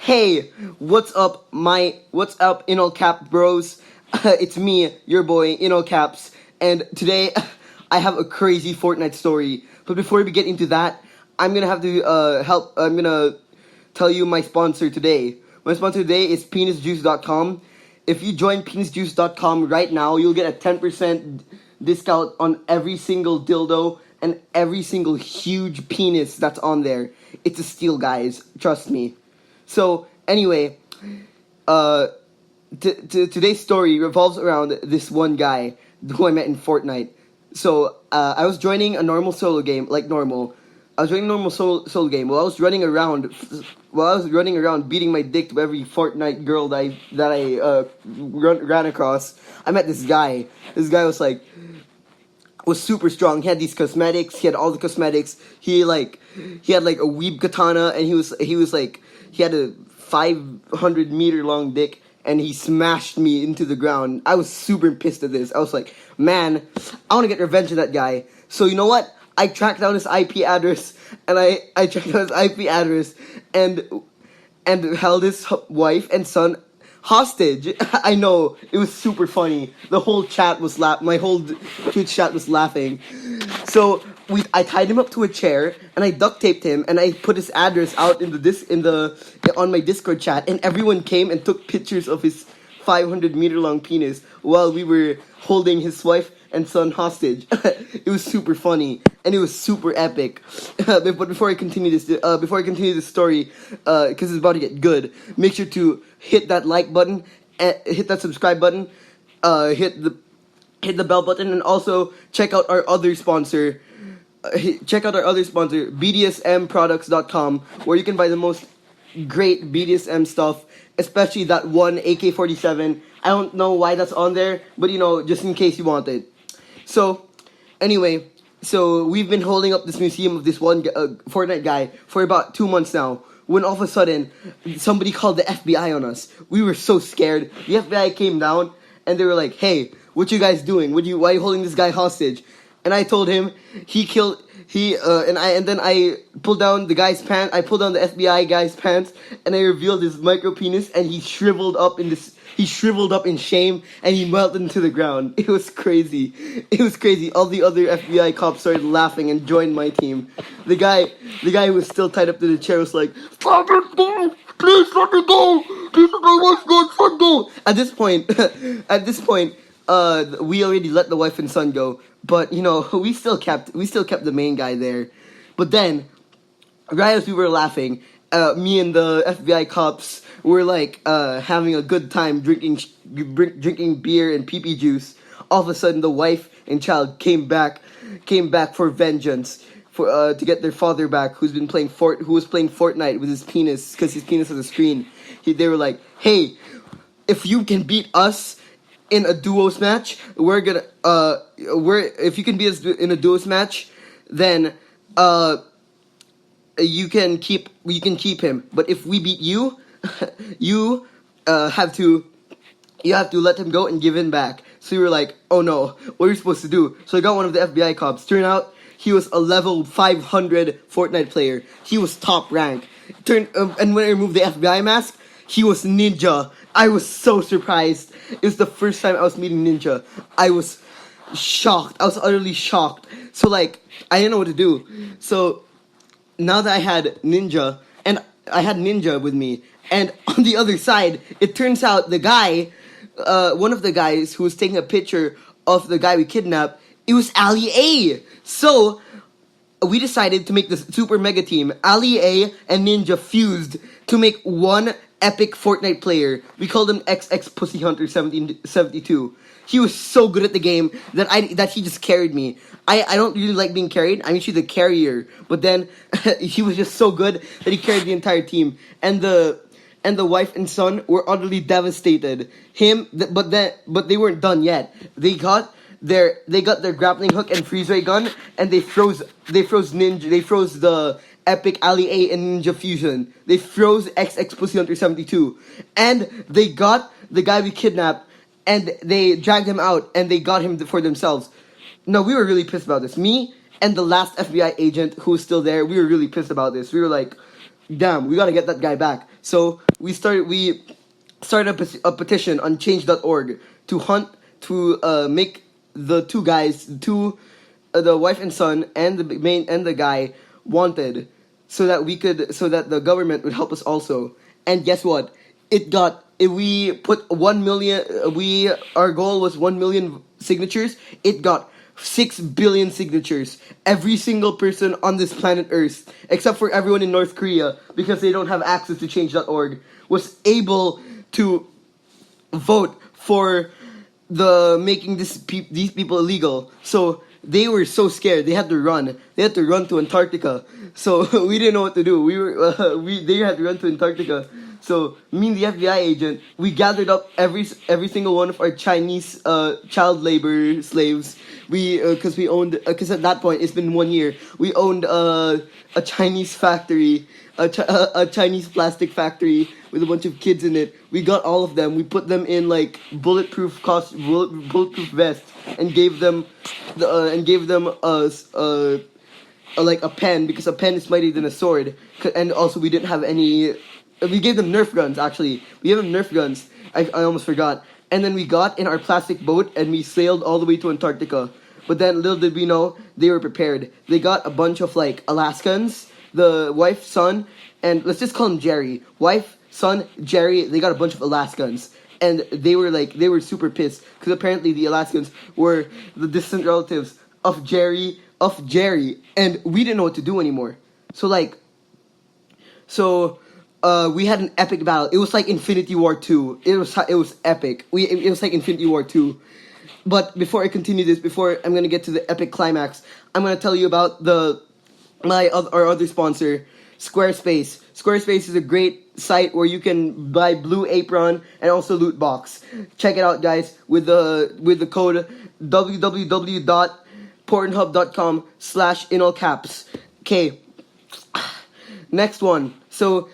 Hey, what's up in all cap bros? It's me, your boy in all caps, and today I have a crazy Fortnite story. But before we get into that, I'm gonna have to I'm gonna tell you my sponsor today. My sponsor today is penisjuice.com. If you join penisjuice.com right now, you'll get a 10% discount on every single dildo and every single huge penis that's on there. It's a steal, guys. Trust me. So anyway, today's story revolves around this one guy who I met in Fortnite. So I was joining a normal solo game, like normal. I was joining a normal solo game while I was running around. While I was running around beating my dick to every Fortnite girl that I ran across, I met this guy. This guy was super strong. He had these cosmetics. He had all the cosmetics. He had like a weeb katana, and he had a 500-meter long dick, and he smashed me into the ground. I was super pissed at this. I was like, man, I want to get revenge on that guy. So you know what? I tracked down his IP address, and I tracked down his IP address, and held his wife and son hostage. I know, it was super funny. The whole chat was my whole Twitch chat was laughing. So I tied him up to a chair, and I duct taped him, and I put his address out on my Discord chat, and everyone came and took pictures of his 500-meter long penis while we were holding his wife and son hostage. It was super funny, and it was super epic. But before I continue this story, because it's about to get good, make sure to hit that like button, hit that subscribe button, hit the bell button, and also check out our other sponsor. Check out our other sponsor, BDSMproducts.com, where you can buy the most great BDSM stuff, especially that one AK-47. I don't know why that's on there, but just in case you want it. So, anyway, we've been holding up this museum of this one Fortnite guy for about 2 months now, when all of a sudden, somebody called the FBI on us. We were so scared. The FBI came down, and they were like, hey, what you guys doing? Why are you holding this guy hostage? And I told him and then I pulled down the guy's pants. I pulled down the FBI guy's pants, and I revealed his micro penis, and he shriveled up in shame, and he melted into the ground. It was crazy. All the other FBI cops started laughing and joined my team. The guy who was still tied up to the chair was like, "Let it go! Please let it go! This is my wife's good go!" At this point, we already let the wife and son go, but we still kept the main guy there. But then, right as we were laughing, me and the FBI cops were having a good time drinking beer and pee-pee juice. All of a sudden, the wife and child came back for vengeance, to get their father back, who was playing Fortnite with his penis, because his penis has a screen. They were like, hey, if you can beat us in a duos match, if you can beat us in a duos match, then you can keep him. But if we beat you, you have to let him go and give him back. So we were like, oh no, what are we supposed to do? So I got one of the FBI cops. Turned out he was a level 500 Fortnite player. He was top rank. And when I removed the FBI mask, he was Ninja. I was so surprised. It was the first time I was meeting Ninja. I was shocked. I was utterly shocked. So I didn't know what to do. So now that I had Ninja with me, and on the other side, it turns out the guy, one of the guys who was taking a picture of the guy we kidnapped, it was Ali A. So we decided to make this super mega team. Ali A and Ninja fused to make one epic Fortnite player. We called him XX Pussy Hunter 1772. He was so good at the game that he just carried me. I don't really like being carried. I'm usually the carrier, but then he was just so good that he carried the entire team. And the wife and son were utterly devastated. But they weren't done yet. They got their grappling hook and freeze ray gun, and they froze the epic Ali A and Ninja fusion. They froze XX Pussy Hunter 72, and they got the guy we kidnapped, and they dragged him out, and they got him for themselves. No, we were really pissed about this. Me and the last FBI agent who was still there, we were really pissed about this. We were like, damn, we gotta get that guy back. So we started a petition on change.org to hunt to make the two guys, the wife and son and the main and the guy wanted, so that the government would help us also. And guess what? We put 1 million. Our goal was 1 million signatures. It got 6 billion signatures. Every single person on this planet Earth, except for everyone in North Korea, because they don't have access to change.org, was able to vote for making these people illegal. So they were so scared. They had to run. They had to run to Antarctica. So we didn't know what to do. They had to run to Antarctica. So me and the FBI agent, we gathered up every single one of our Chinese child labor slaves. Because at that point it's been 1 year. We owned a Chinese factory, a Chinese plastic factory with a bunch of kids in it. We got all of them. We put them in like bulletproof vests and gave them like a pen, because a pen is mightier than a sword. And also we didn't have any. We gave them Nerf guns. Actually, we gave them Nerf guns. I almost forgot. And then we got in our plastic boat and we sailed all the way to Antarctica. But then little did we know, they were prepared. They got a bunch of like Alaskans, the wife, son, and let's just call him Jerry. Wife, son, Jerry. They got a bunch of Alaskans, and they were super pissed because apparently the Alaskans were the distant relatives of Jerry, and we didn't know what to do anymore. We had an epic battle. It was like Infinity War 2. It was epic. It was like Infinity War 2. But before I continue this, before I'm gonna get to the epic climax, I'm gonna tell you about our other sponsor, Squarespace. Squarespace is a great site where you can buy Blue Apron and also loot box. Check it out, guys, with the code www.pornhub.com/in all caps. Okay. Next one. So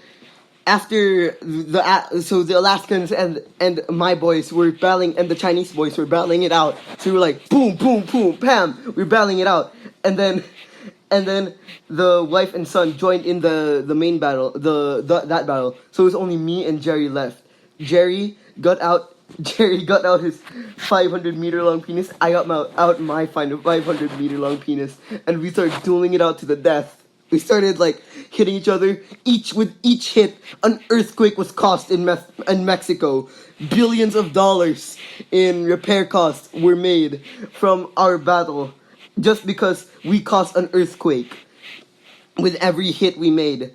after the Alaskans and my boys were battling, and the Chinese boys were battling it out. So we were like boom, boom, boom, bam. We were battling it out, and then the wife and son joined in the main battle, that battle. So it was only me and Jerry left. Jerry got out his 500-meter long penis. I got out my 500-meter long penis, and we started dueling it out to the death. We started like hitting each other. With each hit, an earthquake was caused in Mexico. Billions of dollars in repair costs were made from our battle, just because we caused an earthquake with every hit we made.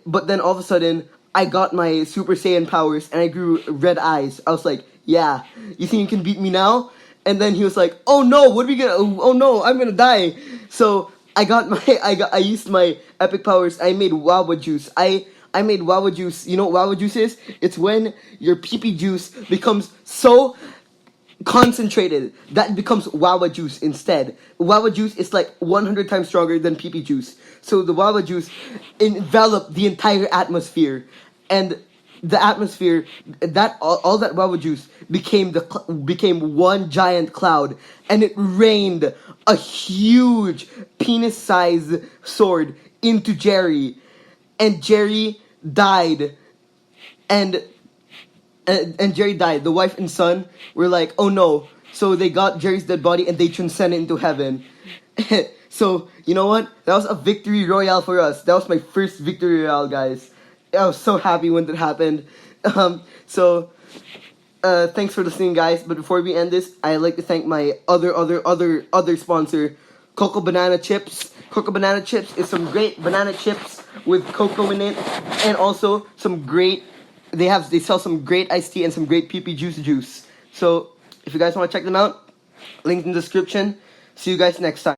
But then all of a sudden, I got my Super Saiyan powers and I grew red eyes. I was like, yeah, you think you can beat me now? And then he was like, oh no, oh no, I'm gonna die. So I used my epic powers. I made Wawa juice. I made Wawa juice. You know what Wawa juice is? It's when your pee-pee juice becomes so concentrated that it becomes Wawa juice instead. Wawa juice is like 100 times stronger than pee-pee juice. So the Wawa juice enveloped the entire atmosphere, and the atmosphere, that all that Wawa juice became one giant cloud, and it rained a huge penis-sized sword into Jerry, and Jerry died, and Jerry died. The wife and son were like, oh no. So they got Jerry's dead body and they transcended into heaven. So, you know what? That was a victory royale for us. That was my first victory royale, guys. I was so happy when that happened. Thanks for listening, guys. But before we end this, I'd like to thank my other sponsor, Cocoa Banana Chips. Cocoa Banana Chips is some great banana chips with cocoa in it, and also they sell some great iced tea and some great pee-pee juice. So if you guys want to check them out, link in the description. See you guys next time.